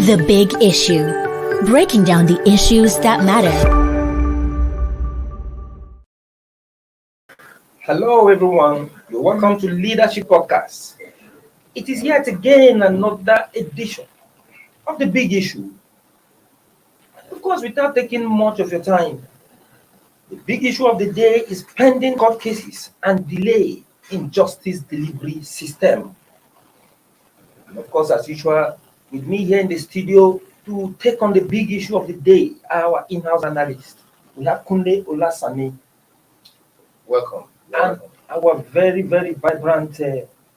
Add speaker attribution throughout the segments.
Speaker 1: The Big Issue. Breaking down the issues that matter.
Speaker 2: Hello, everyone. You're welcome to Leadership Podcast. It is yet again another edition of The Big Issue. Of course, without taking much of your time, the big issue of the day is pending court cases and delay in justice delivery system. And of course, as usual, with me here in the studio to take on the big issue of the day, our in-house analyst. We have Kunle Olasani.
Speaker 3: Welcome.
Speaker 2: And our very, very vibrant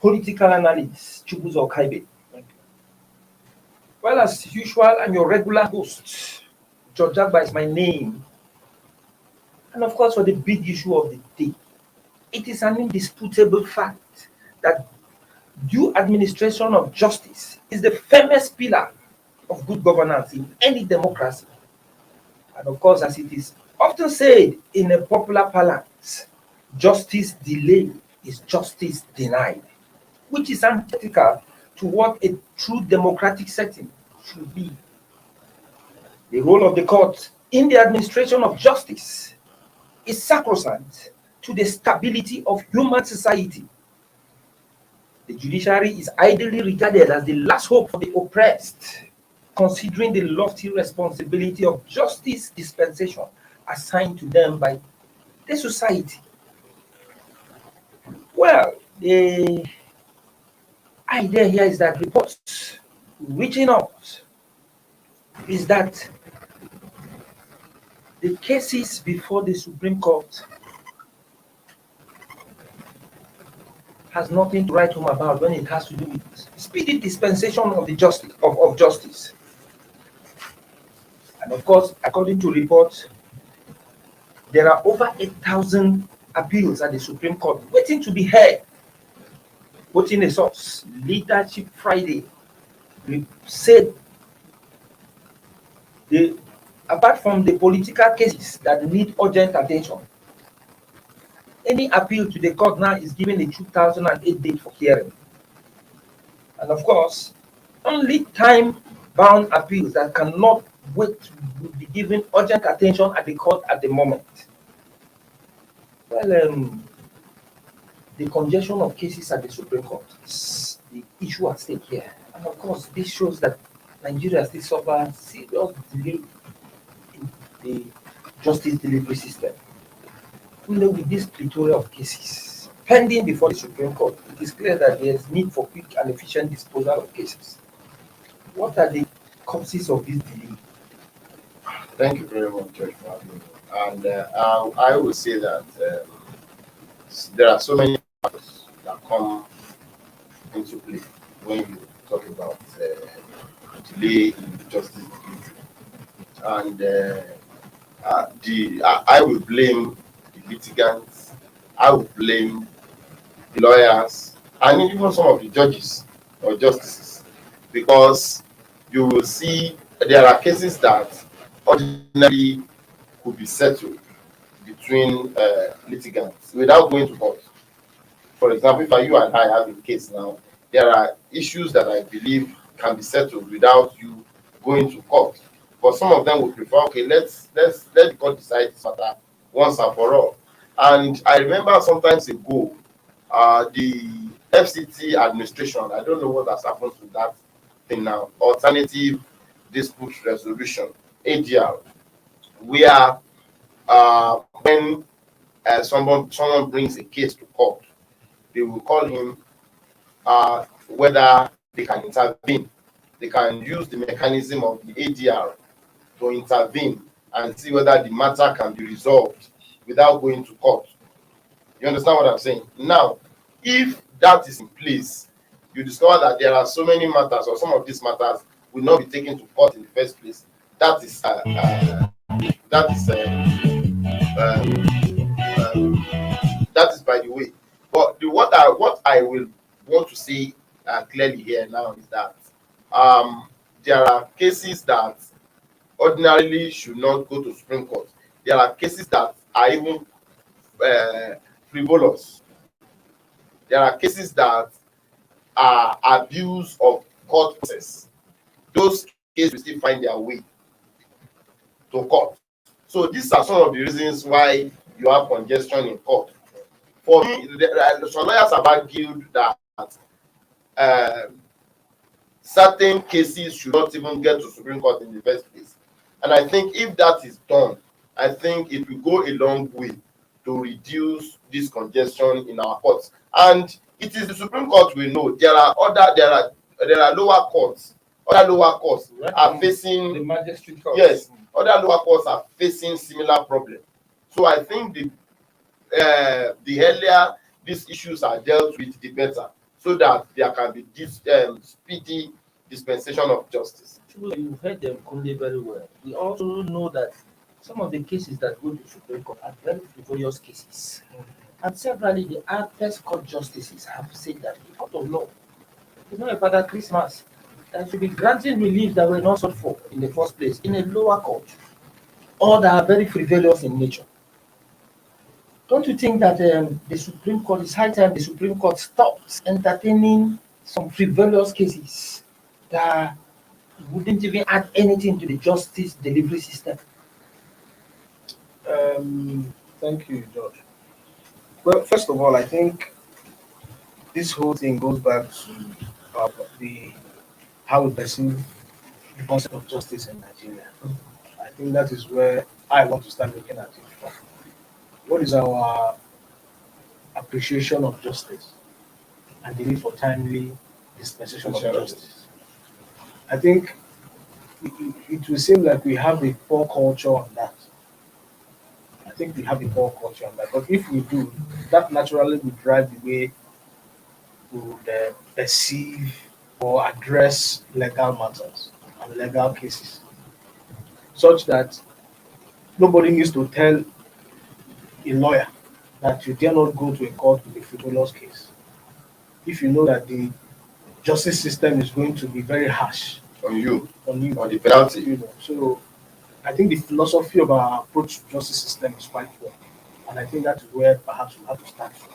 Speaker 2: political analyst, Chubuzo Kaibe. Well, as usual, I'm your regular host. George Agba is my name. And of course, for the big issue of the day, it is an indisputable fact that due administration of justice is the firmest pillar of good governance in any democracy. And of course, as it is often said in a popular parlance, justice delayed is justice denied, which is antithetical to what a true democratic setting should be. The role of the court in the administration of justice is sacrosanct to the stability of human society. The judiciary is ideally regarded as the last hope for the oppressed, considering the lofty responsibility of justice dispensation assigned to them by the society. Well, the idea here is that reports reaching out is that the cases before the Supreme Court has nothing to write home about when it has to do with speedy dispensation of the justice of justice. And of course, according to reports, there are over 8,000 appeals at the Supreme Court waiting to be heard. Quoting a source, Leadership Friday said apart from the political cases that need urgent attention, any appeal to the court now is given a 2008 date for hearing. And of course, only time-bound appeals that cannot wait will be given urgent attention at the court at the moment. Well, the congestion of cases at the Supreme Court is the issue at stake here. And of course, this shows that Nigeria still suffers serious delay in the justice delivery system. With this plethora of cases pending before the Supreme Court, it is clear that there is need for quick and efficient disposal of cases. What are the causes of this delay?
Speaker 3: Thank you very much, George, for having me. And I would say that there are so many factors that come into play when you talk about delay in justice delivery. And I will blame litigants, I would blame the lawyers, and even some of the judges or justices, because you will see there are cases that ordinarily could be settled between litigants without going to court. For example, if you and I have a case now, there are issues that I believe can be settled without you going to court. But some of them would prefer, okay, let the court decide this matter once and for all. And I remember sometimes ago, the FCT administration, I don't know what has happened to that thing now, Alternative Dispute Resolution, ADR, where when someone brings a case to court, they will call him whether they can intervene. They can use the mechanism of the ADR to intervene and see whether the matter can be resolved without going to court. You understand what I'm saying? Now, if that is in place, you discover that there are so many matters, or some of these matters will not be taken to court in the first place. That is that is that is by the way. But what I will want to say clearly here now is that there are cases that ordinarily should not go to Supreme Court. There are cases that are even frivolous. There are cases that are abuse of court process. Those cases will still find their way to court. So these are some of the reasons why you have congestion in court. For me, some lawyers have argued that certain cases should not even get to Supreme Court in the first place. And I think if that is done, I think it will go a long way to reduce this congestion in our courts. And it is the Supreme Court we know. There are lower courts. Other lower courts are facing
Speaker 2: the magistrate courts.
Speaker 3: Yes, other lower courts are facing similar problems. So I think the earlier these issues are dealt with, the better, so that there can be this speedy dispensation of justice.
Speaker 2: You heard them Kunde very well. We also know that some of the cases that go to Supreme Court are very frivolous cases. And severally, the highest court justices have said that the court of law is not a Father Christmas that should be granting relief that were not sought for in the first place in a lower court, or that are very frivolous in nature. Don't you think that the Supreme Court, it's high time the Supreme Court stops entertaining some frivolous cases that wouldn't even add anything to the justice delivery system?
Speaker 4: Thank you, George. Well, first of all, I think this whole thing goes back to how we perceive the concept of justice in Nigeria. I think that is where I want to start looking at it from. What is our appreciation of justice and the need for timely dispensation of justice? I think it will seem like we have a poor culture on that. I think we have a poor culture on that. But if we do, that naturally will drive the way we would perceive or address legal matters and legal cases, such that nobody needs to tell a lawyer that you dare not go to a court with a frivolous case if you know that the justice system is going to be very harsh
Speaker 3: On you,
Speaker 4: on you.
Speaker 3: on the penalty.
Speaker 4: You know. So I think the philosophy of our approach to justice system is quite poor, and I think that is where perhaps we have to start from.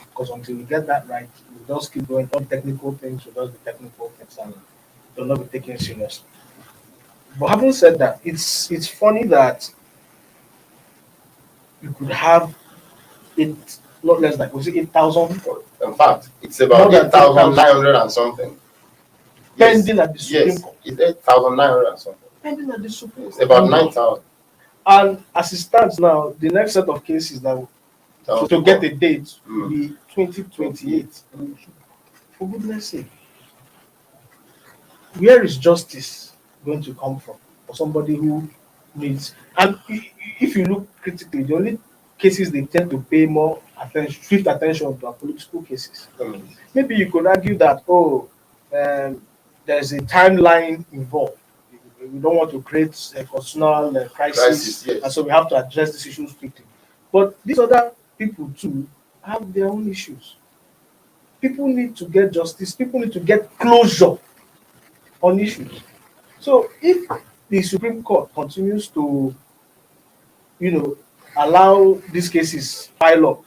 Speaker 4: Because until we get that right, we just keep going on technical things, we just the technical things, and will not be taken seriously. But having said that, it's funny that you could have it not less than 8,000
Speaker 3: In fact, it's about 8,900 and something.
Speaker 4: pending at the Supreme
Speaker 3: Yes,
Speaker 4: Court.
Speaker 3: it's 8,900 and something.
Speaker 4: Pending at the Supreme
Speaker 3: It's
Speaker 4: Court.
Speaker 3: about 9,000.
Speaker 4: And as it stands now, the next set of cases that to get a date will be 2028. For goodness sake, where is justice going to come from for somebody who needs? And if you look critically, the only cases they tend to pay more attention, swift attention to are political cases. Maybe you could argue that there's a timeline involved. We don't want to create a constitutional crisis,
Speaker 3: Yes.
Speaker 4: and so we have to address these issues quickly. But these other people too have their own issues. People need to get justice. People need to get closure on issues. So if the Supreme Court continues to, allow these cases pile up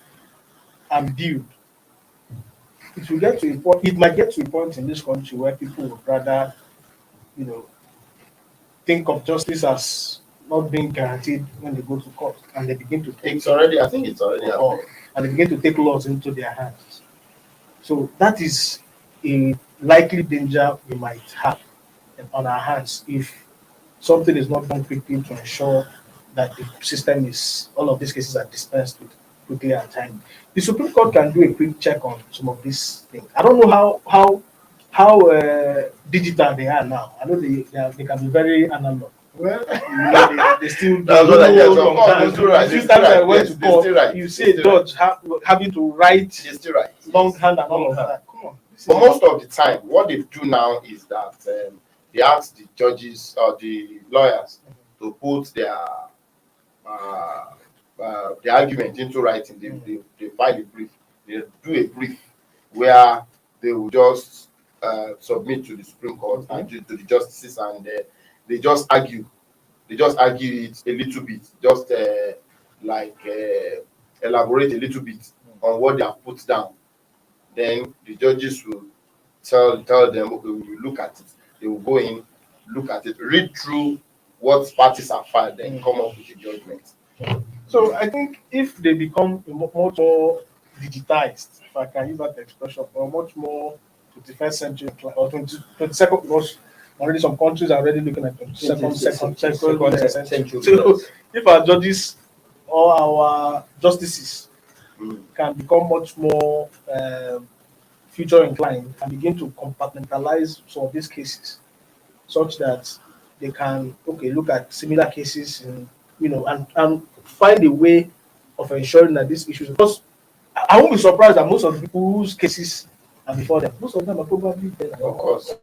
Speaker 4: and build, it will get to a point. It might get to a point in this country where people would rather, think of justice as not being guaranteed when they go to court, and they begin to take
Speaker 3: I think it's already
Speaker 4: or,
Speaker 3: happening.
Speaker 4: and they begin to take laws into their hands. So that is a likely danger we might have on our hands if something is not done quickly to ensure that the system is, all of these cases are dispensed with quickly and timely. The Supreme Court can do a quick check on some of these things. I don't know how digital they are now. I know they can be very analog.
Speaker 3: Well,
Speaker 4: They still do.
Speaker 3: that's what I guess. Of
Speaker 4: long
Speaker 3: course,
Speaker 4: time.
Speaker 3: they're still right.
Speaker 4: A few
Speaker 3: They're
Speaker 4: times
Speaker 3: still
Speaker 4: I
Speaker 3: right.
Speaker 4: went
Speaker 3: Yes,
Speaker 4: to
Speaker 3: they're
Speaker 4: court,
Speaker 3: still right.
Speaker 4: you
Speaker 3: They're
Speaker 4: see a
Speaker 3: still right.
Speaker 4: judge having to write
Speaker 3: They're still right.
Speaker 4: longhand and all of that. Come on,
Speaker 3: But most of the time, what they do now is that they ask the judges or the lawyers to put the argument into writing. They file a brief. They do a brief where they will just submit to the Supreme Court and to the justices, and they just argue. They just argue it a little bit, just elaborate a little bit on what they have put down. Then the judges will tell them, okay, we will look at it. They will go in, look at it, read through what parties have filed, then come up with a judgment.
Speaker 4: So I think if they become much more digitized, if I can use that expression, or much more 21st century or 22nd, because already some countries are already looking at 22nd century. So if our judges or our justices can become much more future inclined and begin to compartmentalize some of these cases, such that they can look at similar cases and and find a way of ensuring that these issues, because I won't be surprised that most of the people whose cases are before them, most of them are probably dead.
Speaker 3: Of course.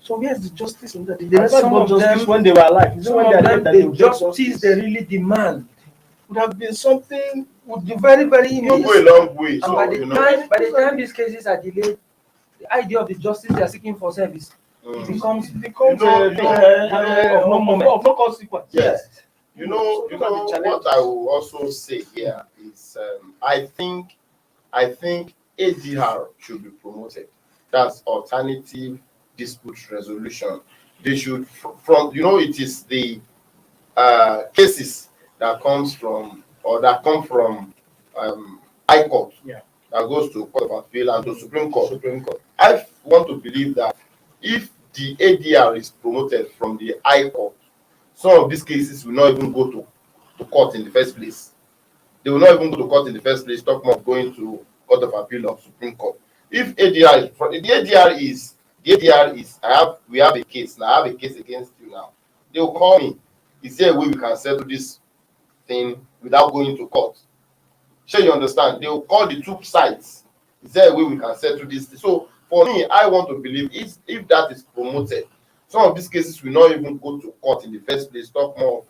Speaker 4: So where's the justice in that? They never
Speaker 2: some
Speaker 4: got
Speaker 2: of
Speaker 4: justice
Speaker 2: them-
Speaker 4: when they were alive.
Speaker 2: Some of them, the justice they
Speaker 4: there
Speaker 2: really demand
Speaker 4: would have been something.
Speaker 2: would be very, very
Speaker 3: You go a
Speaker 2: immense.
Speaker 3: long way.
Speaker 2: And
Speaker 3: So,
Speaker 2: by the time these cases are delayed, the idea of the justice they are seeking for service becomes
Speaker 3: You know,
Speaker 2: of no moment.
Speaker 4: Of no consequence.
Speaker 3: Yes. You know
Speaker 4: So those are the
Speaker 3: what I will also say here is I think ADR should be promoted. That's alternative dispute resolution. They should it is the cases that come from High Court that goes to Court of Appeal and to Supreme Court. I want to believe that if the ADR is promoted from the High Court, some of these cases will not even go to court in the first place. They will not even go to court in the first place, talk more of going to Court of Appeal or Supreme Court. If ADR is, we have a case, now I have a case against you now. They will call me. Is there a way we can settle this thing without going to court? Sure, you understand? They will call the two sides. Is there a way we can settle this? So for me, I want to believe if that is promoted, some of these cases will not even go to court in the first place, talk more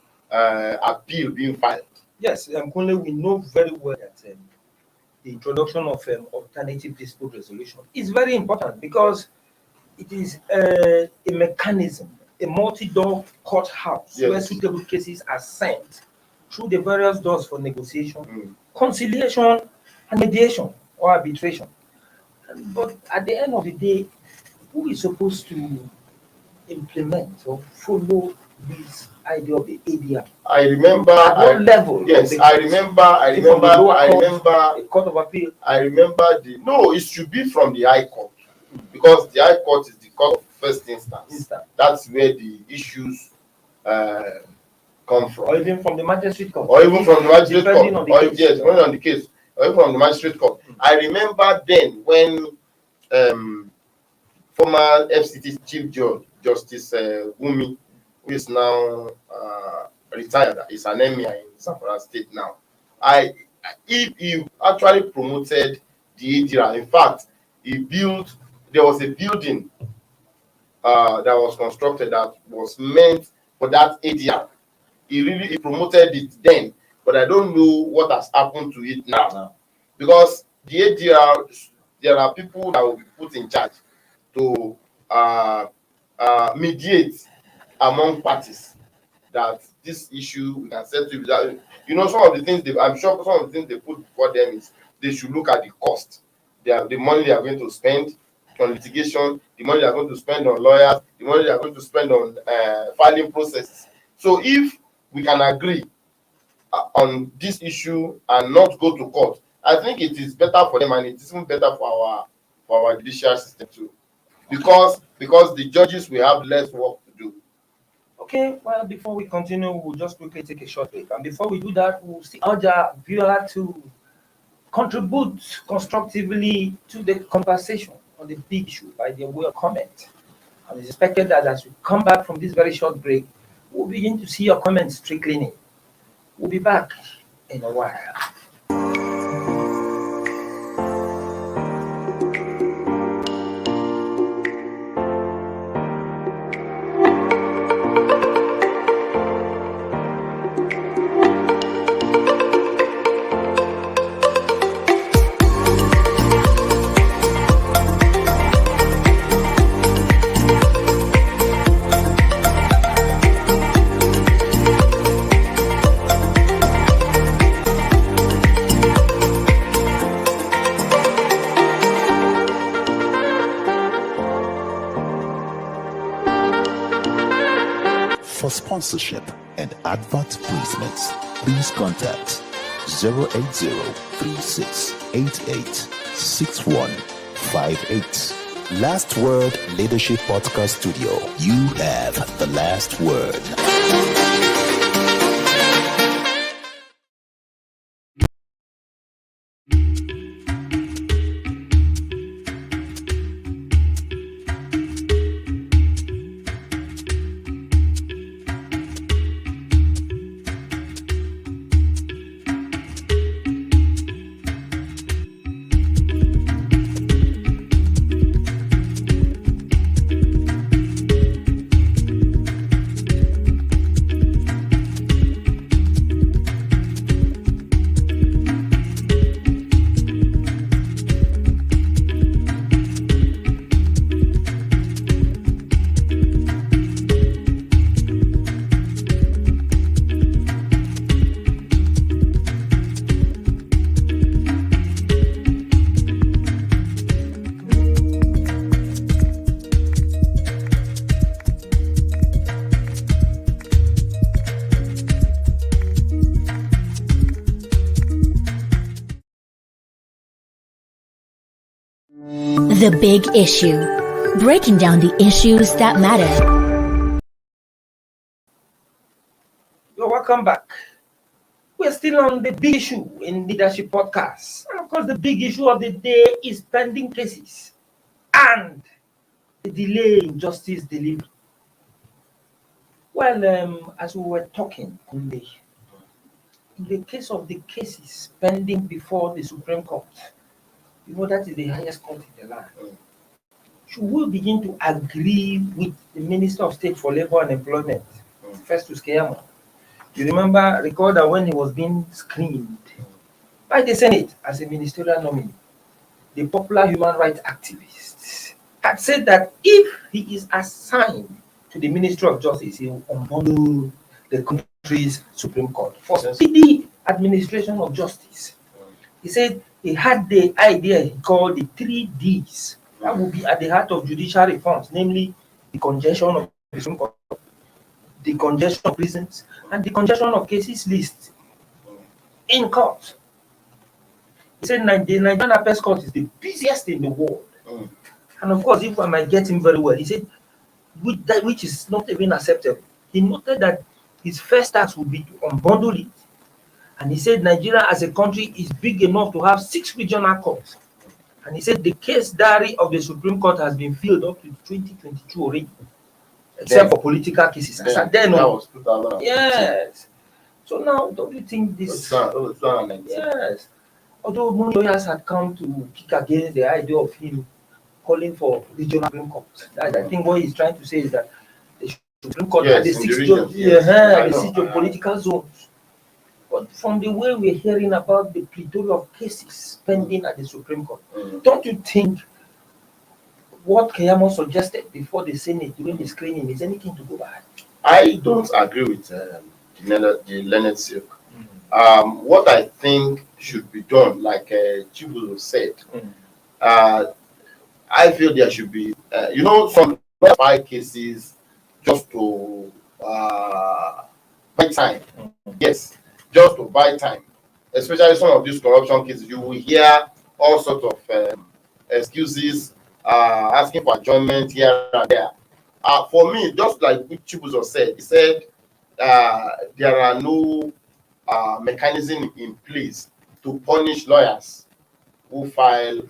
Speaker 3: appeal being filed.
Speaker 2: Yes, Kunle, we know very well that the introduction of alternative dispute resolution is very important because it is a mechanism, a multi-door courthouse where suitable cases are sent through the various doors for negotiation, conciliation, and mediation or arbitration. But at the end of the day, who is supposed to implement or follow this idea of the ADR?
Speaker 3: I remember.
Speaker 2: At what level?
Speaker 3: Yes, I remember.
Speaker 2: The Court of Appeal.
Speaker 3: I remember it should be from the High Court, because the High Court is the court of first instance. That's where the issues come from.
Speaker 2: Or even from the magistrate court.
Speaker 3: Or even from the magistrate court.
Speaker 2: Depending on the case.
Speaker 3: Or even from the magistrate court. I remember then when former FCT Chief Judge Justice Wumi, who is now retired, is an emir in Zamfara State now. He actually promoted the ADR. In fact, there was a building that was constructed that was meant for that ADR. He promoted it then, but I don't know what has happened to it now. Because the ADR, there are people that will be put in charge to mediate among parties that this issue we can settle without. Some of the things I'm sure some of the things they put before them is they should look at the cost. The money they are going to spend on litigation, the money they are going to spend on lawyers, the money they are going to spend on filing processes. So if we can agree on this issue and not go to court, I think it is better for them, and it is even better for our judicial system too, because the judges will have less work to do.
Speaker 2: Okay, well, before we continue, we'll just quickly take a short break. And before we do that, we'll see urge our viewer to contribute constructively to the conversation on the big issue by their way of comment. And it's expected that as we come back from this very short break, we'll begin to see your comments trickling in. We'll be back in a while.
Speaker 5: sponsorship, and advert placements, please contact 080-3688-6158. Last Word Leadership Podcast Studio. You have the last word.
Speaker 1: The Big Issue. Breaking down the issues that matter.
Speaker 2: You're welcome back. We're still on the big issue in Leadership Podcast. And of course, the big issue of the day is pending cases and the delay in justice delivery. Well, as we were talking today, in the case of the cases pending before the Supreme Court, that is the highest court in the land. Should we begin to agree with the Minister of State for Labor and Employment, Festus Keyamo? You recall that when he was being screened by the Senate as a ministerial nominee, the popular human rights activist had said that if he is assigned to the Ministry of Justice, he will unbundle the country's Supreme Court for speedy administration of justice. He said he had the idea he called the 3Ds that would be at the heart of judicial reforms, namely the congestion of the Supreme Court, the congestion of prisons, and the congestion of cases list in court. He said the Nigerian Appellate Court is the busiest in the world. And of course, if I might get him very well, he said, which is not even acceptable. He noted that his first task would be to unbundle it. And he said Nigeria as a country is big enough to have 6 regional courts. And he said the case diary of the Supreme Court has been filled up to 2022 already, except for political cases.
Speaker 3: That was 2000.
Speaker 2: Yes. So now, don't you think this? Yes. Although most lawyers had come to kick against the idea of him calling for regional Supreme Court. I think what he's trying to say is that the Supreme Court had the 6 political zones. But from the way we're hearing about the plethora of cases pending at the Supreme Court, don't you think what Keyamo suggested before the Senate during the screening is anything to go by?
Speaker 3: I don't agree with the Leonard Silk. What I think should be done, like Chibuzo said, I feel there should be, some 5 cases just to buy time. Yes, just to buy time. Especially some of these corruption cases, you will hear all sorts of excuses, asking for adjournment here and there. For me, just like Chibuzo said, he said there are no mechanism in place to punish lawyers who file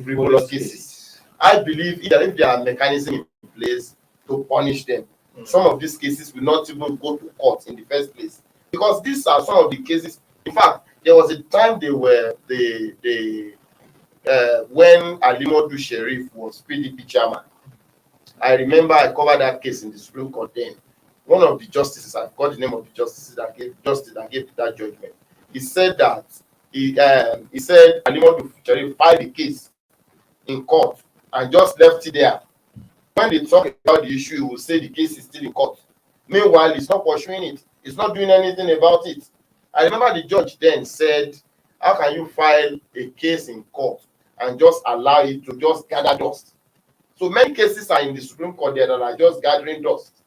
Speaker 3: frivolous cases. I believe that if there are mechanisms in place to punish them, some of these cases will not even go to court in the first place. Because these are some of the cases. In fact, there was a time when Alimodu Sheriff was PDP chairman. I remember I covered that case in the Supreme Court then. One of the justices, I forgot the name of the justices that gave that judgment. He said that he said Alimodu Sheriff filed the case in court and just left it there. When they talk about the issue, he will say the case is still in court. Meanwhile, he's not pursuing it. He's not doing anything about it. I remember the judge then said, how can you file a case in court and just allow it to just gather dust? So many cases are in the Supreme Court there that are just gathering dust.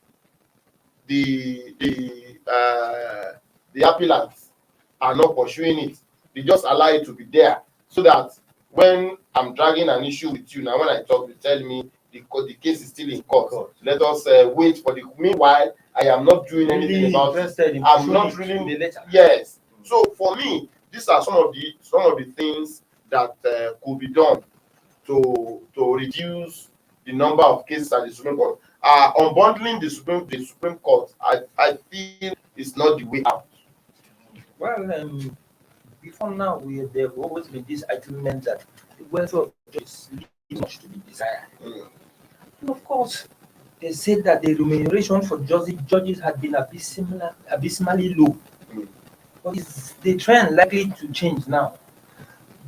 Speaker 3: the appellants are not pursuing it. They just allow it to be there, so that when I'm dragging an issue with you now, when I talk, you tell me the case is still in court. Let us wait for the. Meanwhile, I am not doing anything about it. I'm not really. Yes. So for me, these are some of the things that could be done to reduce the number of cases at the Supreme Court. Unbundling the Supreme Court, I feel is not the way out.
Speaker 2: Well, before now, there have always been this argument that the welfare of judges leaves much to be desired. And of course, they said that the remuneration for judges had been abysmally low. But is the trend likely to change now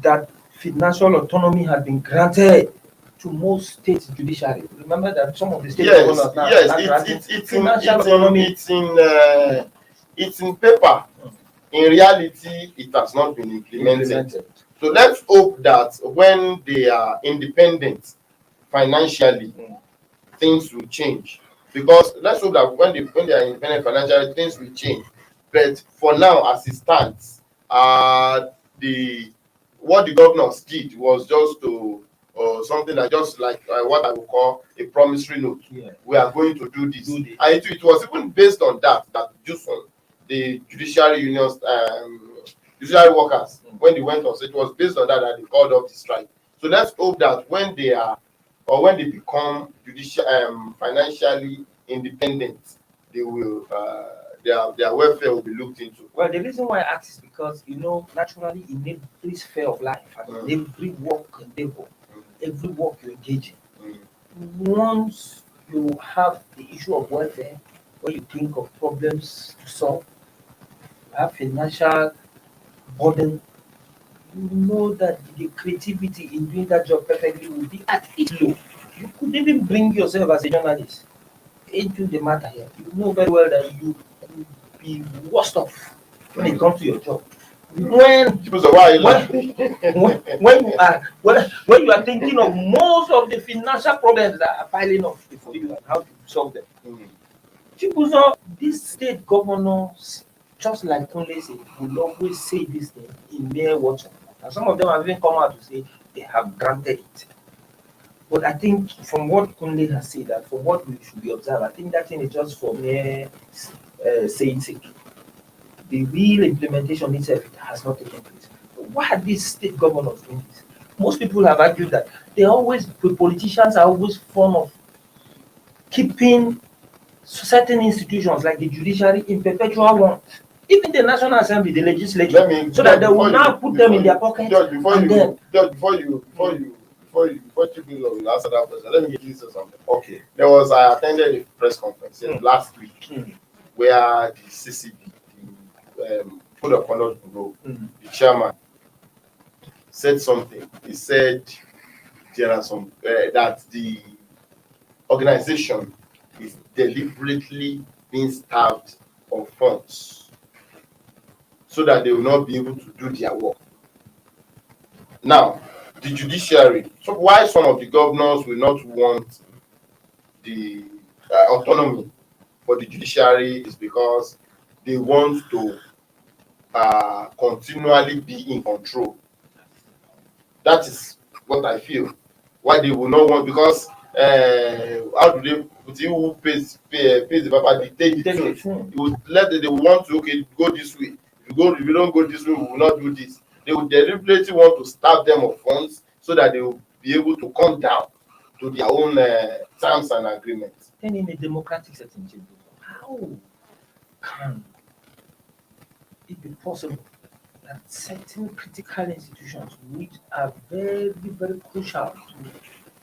Speaker 2: that financial autonomy has been granted to most state judiciary? Remember that some of the state governors now are granting financial autonomy.
Speaker 3: It's in paper. In reality, it has not been implemented. So let's hope that when they are independent financially, things will change. Because let's hope that when they are independent financially, things will change. But for now, as it stands, what the governors did was just to something that just like what I would call a promissory note.
Speaker 2: Yeah.
Speaker 3: We are going to do this. And it was even based on that just the judiciary unions, judiciary workers, when they went on, so it was based on that they called off the strike. So let's hope that when they become financially independent, they will their welfare will be looked into.
Speaker 2: Well, the reason why I ask is because naturally in every sphere of life, and every work endeavor, every work you engage in, once you have the issue of welfare, when you think of problems to solve, you have financial burden, you know that the creativity in doing that job perfectly will be at its low. You could even bring yourself as a journalist into the matter here. You know very well that you will be worst off when it comes to your job. When you are thinking of most of the financial problems that are piling up before you and how to solve them. People know these state governors, just like Kunle said, will always say this thing in mere watching. And some of them have even come out to say they have granted it. But I think from what Kunle has said and from what we should be observed, I think that thing is just for mere saying sake. The real implementation itself has not taken place. Why are these state governors doing this? Most people have argued that politicians are always fond of keeping certain institutions like the judiciary in perpetual want. Even the National Assembly, the legislature, so that they will now put them in their pocket.
Speaker 3: Before you answer that question, let me give you something. Okay. I attended a press conference last week where the CCB, the Code of Conduct Bureau, the chairman, said something. He said there are some that the organization is deliberately being starved of funds so that they will not be able to do their work. Now, the judiciary, so why some of the governors will not want the autonomy for the judiciary is because they want to continually be in control. That is what I feel. Why they will not want, because how do they put it, who pays the papa dictate the truth? They will want to go this way. If you don't go this way, we will not do this. They will deliberately want to starve them of funds so that they will be able to come down to their own terms and agreements.
Speaker 2: Then in a democratic setting, how can it be possible that certain critical institutions which are very, very crucial to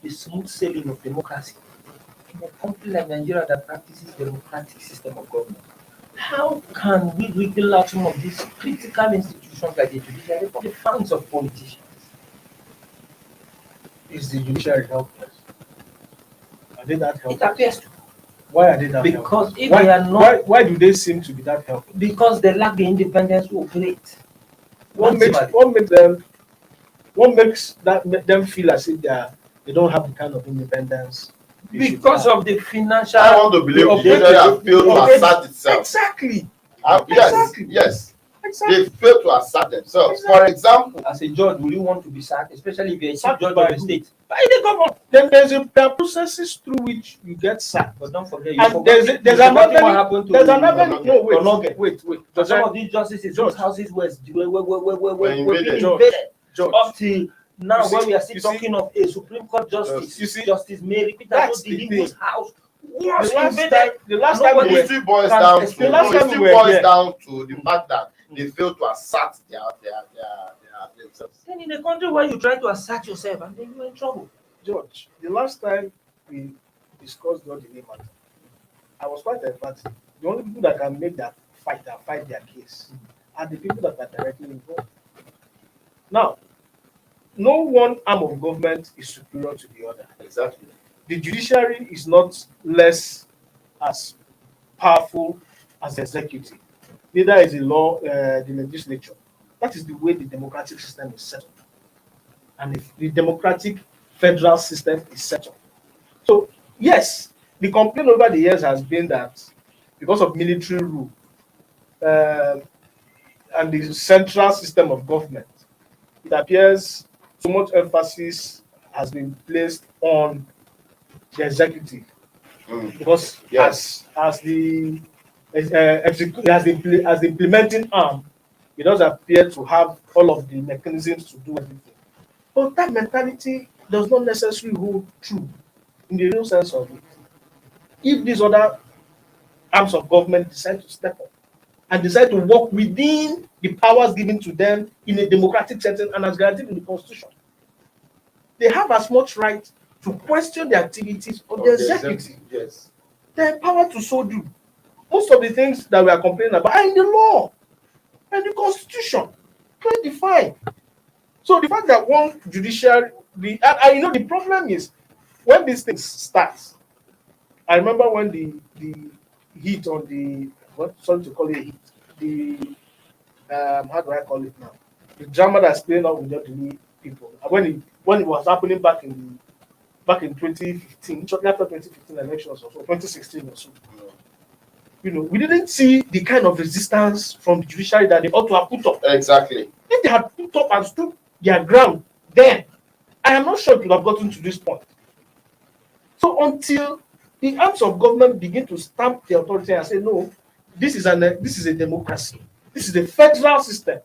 Speaker 2: the smooth sailing of democracy in a country like Nigeria that practices democratic system of government, how can we wiggle out some of these critical institutions like the judiciary from the funds of politicians?
Speaker 4: Is the judiciary helpless? Are they that helpless?
Speaker 2: It appears to.
Speaker 4: Why are they that
Speaker 2: because
Speaker 4: helpless?
Speaker 2: if they are not,
Speaker 4: why do they seem to be that helpless?
Speaker 2: because they lack the independence to operate.
Speaker 4: What makes them feel as if they don't have the kind of independence
Speaker 2: Because of the financial.
Speaker 3: I want to believe the judiciary has failed to assert itself.
Speaker 4: Exactly.
Speaker 3: Yes,
Speaker 4: Exactly.
Speaker 3: yes.
Speaker 4: Exactly.
Speaker 3: They fail to assert themselves. For example,
Speaker 2: As a judge, will you want to be sacked, especially if you're a chief
Speaker 4: Sacked
Speaker 2: judge
Speaker 4: by
Speaker 2: of the
Speaker 4: who?
Speaker 2: state? By the governor.
Speaker 4: Then there are processes through which you get sacked.
Speaker 2: But don't forget,
Speaker 4: And there's
Speaker 2: what
Speaker 4: another
Speaker 2: happened to
Speaker 4: there's another
Speaker 3: Onoge.
Speaker 4: no
Speaker 2: Onoge.
Speaker 4: wait.
Speaker 2: For some of these justices whose
Speaker 4: Judge.
Speaker 2: houses were
Speaker 3: invaded.
Speaker 2: being invaded
Speaker 4: Judge.
Speaker 2: up till now,
Speaker 4: You see-
Speaker 2: when we are still
Speaker 4: you see-
Speaker 2: talking of a Supreme Court justice,
Speaker 4: You see,
Speaker 2: Justice Mary Peter
Speaker 4: that's the
Speaker 2: Odili, whose house
Speaker 4: The
Speaker 2: was
Speaker 4: last
Speaker 2: invaded.
Speaker 4: time the last
Speaker 2: Nobody-
Speaker 4: time we
Speaker 3: it
Speaker 4: were
Speaker 3: still boils
Speaker 2: Can
Speaker 3: down to
Speaker 2: explain-
Speaker 4: last time
Speaker 3: it
Speaker 4: we
Speaker 3: still
Speaker 4: were
Speaker 3: boils
Speaker 4: here.
Speaker 3: down to the fact that they fail to assert themselves.
Speaker 2: Then in a country where you try to assert yourself, and then you're in trouble.
Speaker 4: George, the last time we discussed the Odili matter, I was quite emphatic. The only people that can make that fight their case are the people that are directly involved. Now, no one arm of government is superior to the other.
Speaker 3: Exactly.
Speaker 4: The judiciary is not less as powerful as the executive. Neither is the legislature. That is the way the democratic system is set up. And if the democratic federal system is set up. So, yes, the complaint over the years has been that because of military rule and the central system of government, it appears so much emphasis has been placed on the executive because
Speaker 3: Yes.
Speaker 4: as the as the implementing arm, it does appear to have all of the mechanisms to do everything. But that mentality does not necessarily hold true in the real sense of it. If these other arms of government decide to step up and decide to work within the powers given to them in a democratic setting and as guaranteed in the Constitution, they have as much right to question the activities of the executive.
Speaker 3: Yes.
Speaker 4: They're empowered to so do. Most of the things that we are complaining about are in the law and the Constitution, clearly defined. So the fact that one judiciary, the problem is when these things start. I remember when the heat on the sorry to call it heat, the how do I call it now? The drama that's playing out with the people. And when it was happening back in 2015, shortly after 2015 elections or so, 2016 or so. We didn't see the kind of resistance from the judiciary that they ought to have put up.
Speaker 3: Exactly.
Speaker 4: If they had put up and stood their ground, then I am not sure it would have gotten to this point. So until the arms of government begin to stamp the authority and say, no, this is a democracy, this is a federal system,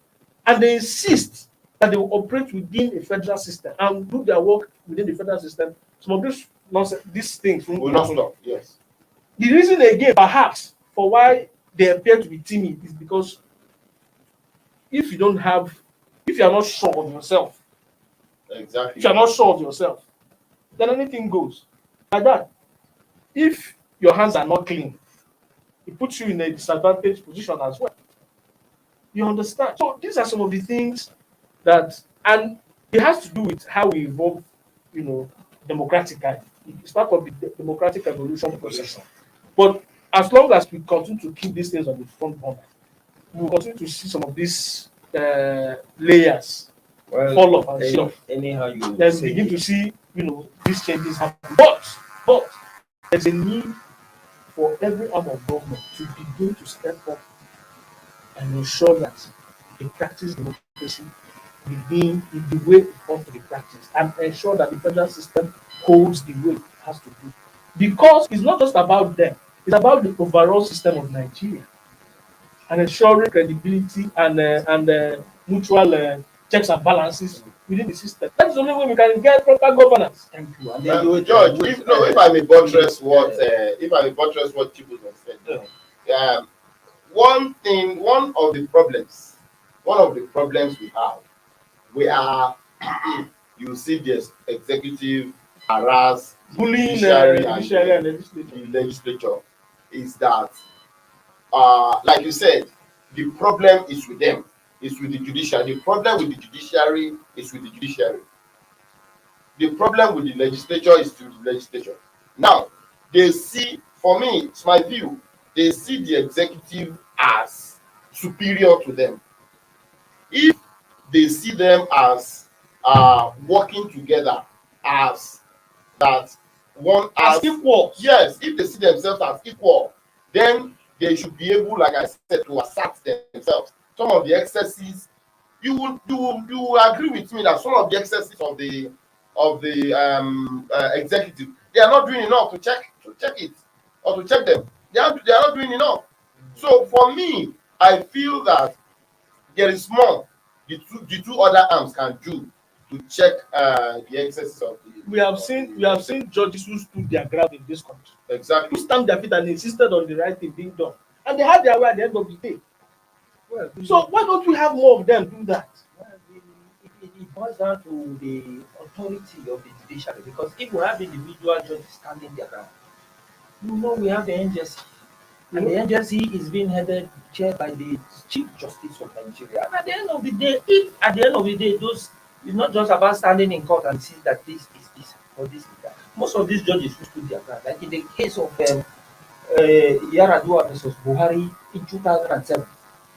Speaker 4: and they insist that they will operate within a federal system and do their work within the federal system, some of these things
Speaker 3: Will not stop. Yes.
Speaker 4: The reason again, perhaps, for why they appear to be timid is because if you are not sure of yourself,
Speaker 3: Exactly.
Speaker 4: if you are not sure of yourself, then anything goes. Like that, if your hands are not clean, it puts you in a disadvantaged position as well. You understand? So these are some of the things and it has to do with how we evolve, democratically. It's part of the democratic evolution process. But as long as we continue to keep these things on the front burner, we will continue to see some of these layers fall off and stuff.
Speaker 2: Anyhow, you
Speaker 4: Then begin to see, these changes happen. But there's a need for every arm of government to begin to step up and ensure that they practice democracy in the way it ought to be practiced, and ensure that the federal system holds the way it has to do. Because it's not just about them, it's about the overall system of Nigeria and ensuring credibility and mutual checks and balances within the system. That's the only way we can get proper governance.
Speaker 2: Thank you.
Speaker 3: George, if I may buttress what Chibuzo said, one of the problems we are you see this executive harass
Speaker 4: Bullying
Speaker 3: judiciary
Speaker 4: judiciary and
Speaker 3: the legislature is that like you said, the problem is with them, it's with the judiciary. The problem with the judiciary is with the judiciary. The problem with the legislature is with the legislature. Now, they see, for me, it's my view, they see the executive as superior to them. If they see them as working together, as that one
Speaker 4: as
Speaker 3: as
Speaker 4: equals.
Speaker 3: yes, if they see themselves as equal, then they should be able, like I said, to assert themselves. Some of the excesses, you will agree with me that some of the excesses of the executive, they are not doing enough to check it or to check them. They are not doing enough. So for me, I feel that there is more the two other arms can do to check the excesses of the.
Speaker 4: We have seen judges who stood their ground in this country,
Speaker 3: Exactly.
Speaker 4: who stamped their feet and insisted on the right thing being done, and they had their way at the end of the day.
Speaker 2: Well,
Speaker 4: So why don't we have more of them do that?
Speaker 2: it boils down to the authority of the judiciary, because if we have individual judges standing their ground, we have the NJC. And the NJC is being chaired by the Chief Justice of Nigeria. And at the end of the day, those it's not just about standing in court and see that this is this or this is that. Most of these judges who stood their ground, like in the case of Yaradua versus Buhari in 2007,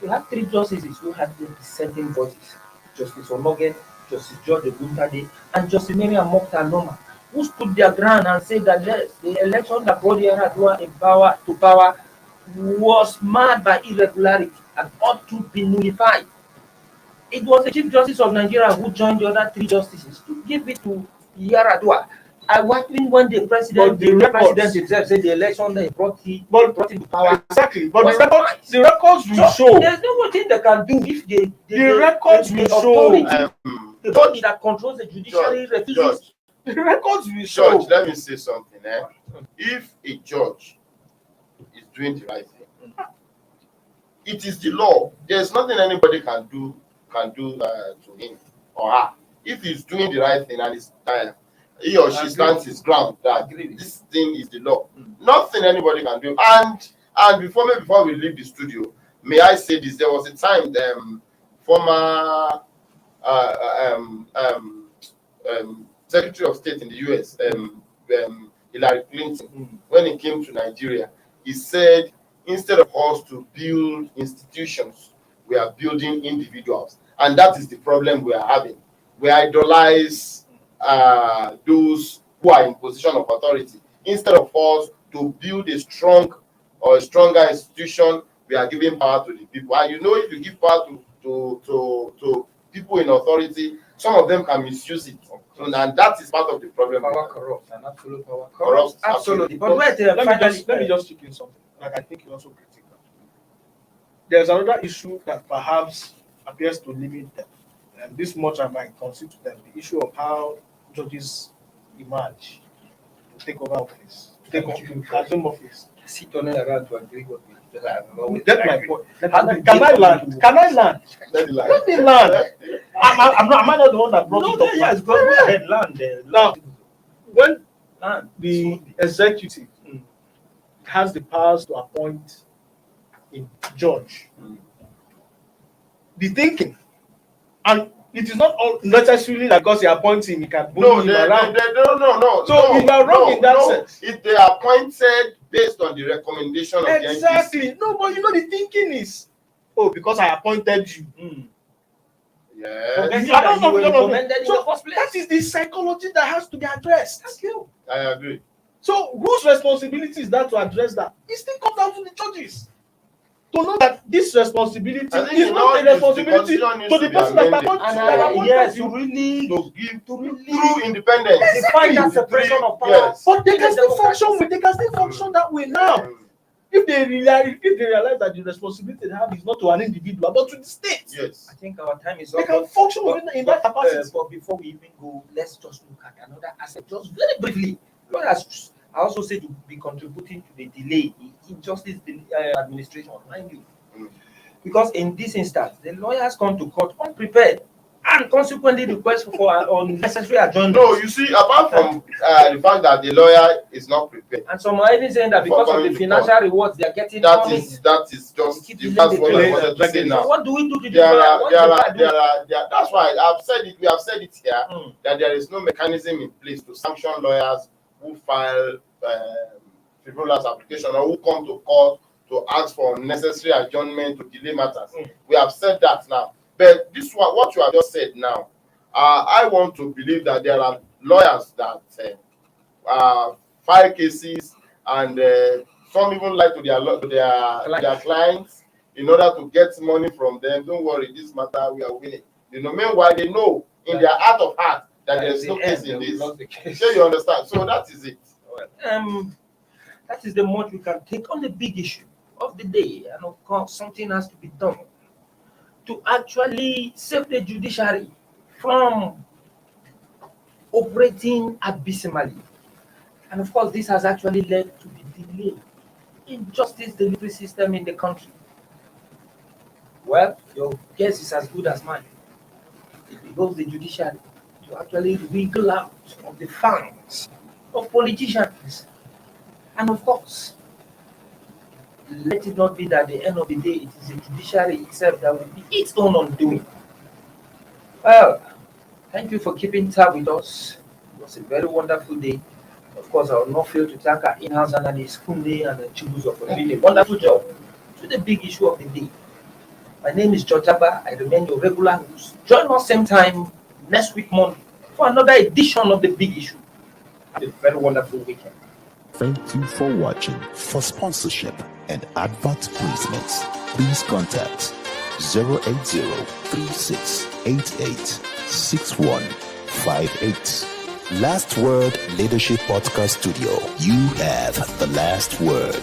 Speaker 2: you had 3 justices who had been dissenting voices: Justice Onoge, Justice George Oguntade, and Justice Miriam Mokhtar Norman, who stood their ground and said that the election that brought Yaradua in power was marred by irregularity and ought to be nullified. It was the Chief Justice of Nigeria who joined the other 3 justices to give it to Yaradua. I watched when the president, himself said the election that brought him to power.
Speaker 4: Exactly, but the records will show.
Speaker 2: There's no thing they can do if
Speaker 4: The records will show.
Speaker 2: The body that controls the judiciary refuses.
Speaker 4: The records will show.
Speaker 3: Judge, let me say something. If a judge is doing the right thing, it is the law. There's nothing anybody can do to him or her. If he's doing the right thing and he or she stands his ground that this thing is the law, nothing anybody can do. And before we leave the studio, may I say this? There was a time former Secretary of State in the US, Hillary Clinton, when he came to Nigeria, he said, instead of us to build institutions, we are building individuals. And that is the problem we are having. We idolize those who are in position of authority. Instead of us to build a strong or a stronger institution, we are giving power to the people. And if you give power to people in authority, some of them can misuse it. And that is part of the problem.
Speaker 2: Power corrupts, and absolute power
Speaker 3: Corrupts,
Speaker 2: absolutely.
Speaker 4: But
Speaker 2: But
Speaker 4: let me just chip in something. Like, I think you also critique that. There's another issue that perhaps appears to limit them, and this much I might concede to them: the issue of how judges emerge to take over office, to assume office.
Speaker 2: sit on around to agree with me.
Speaker 4: Get my point. Can I land? Let me land. Am I not the one that brought it up?
Speaker 2: Yes, go ahead, land there.
Speaker 4: Now, when
Speaker 2: Land.
Speaker 4: the executive has the powers to appoint a judge, the thinking, and it is not all necessarily that because he appoints him, he can bully him around.
Speaker 3: No.
Speaker 4: So you are wrong in that sense.
Speaker 3: If they are appointed based on the recommendation of the NGC.
Speaker 4: Exactly. No, but the thinking is, because I appointed you.
Speaker 3: Yes,
Speaker 4: So that is the psychology that has to be addressed.
Speaker 2: Thank you.
Speaker 3: I agree.
Speaker 4: So whose responsibility is that to address that? It still comes down to the judges to know that this responsibility is not a responsibility to the person that appointed.
Speaker 2: Yes, to really
Speaker 3: To give true independence.
Speaker 2: define that separation of power.
Speaker 3: Yes.
Speaker 4: But they can still function that way now. If they realize that the responsibility they have is not to an individual but to the state.
Speaker 3: Yes.
Speaker 2: I think our time is
Speaker 4: They
Speaker 2: up.
Speaker 4: can function in that capacity.
Speaker 2: But before we even go, let's just look at another aspect, just very briefly. Lawyers, I also say, to be contributing to the delay in justice administration, mind you. Because in this instance, the lawyers come to court unprepared and consequently request for unnecessary adjournment.
Speaker 3: No, you see, apart from the fact that the lawyer is not prepared,
Speaker 2: And some are even saying that because of the financial rewards they are getting,
Speaker 3: that is just
Speaker 2: Keep
Speaker 3: the
Speaker 2: delaying
Speaker 3: first
Speaker 2: the
Speaker 3: one I
Speaker 2: delay.
Speaker 3: wanted to say
Speaker 2: So
Speaker 3: now.
Speaker 2: what do we do to
Speaker 3: There
Speaker 2: the
Speaker 3: that's why I've said it. We have said it here that there is no mechanism in place to sanction lawyers who file frivolous application or who come to court to ask for unnecessary adjournment to delay matters. We have said that now. But this one, what you have just said now, I want to believe that there are lawyers that file cases, and some even lie to their clients in order to get money from them. Don't worry, this matter we are winning. Meanwhile they know in their heart of heart that there's no case in this. Sure, you understand? So that is it.
Speaker 2: That is the much we can take on the big issue of the day, and of course, something has to be done to actually save the judiciary from operating abysmally. And of course, this has actually led to the delay in justice delivery system in the country. Well, your guess is as good as mine. It behoves the judiciary to actually wiggle out of the fangs of politicians. And of course, let it not be that at the end of the day, it is the judiciary itself that will be its own undoing. Well, thank you for keeping tab with us. It was a very wonderful day. Of course, I will not fail to thank our in-house analyst, Kunde and the Chibuzo, for doing a wonderful job to the big issue of the day. My name is George Abba. I remain your regular host. Join us same time next week Monday for another edition of the big issue. Have a very wonderful weekend.
Speaker 5: Thank you for watching. For sponsorship and advert placements, please contact 080-3688-6158. Last Word Leadership Podcast Studio. You have the last word.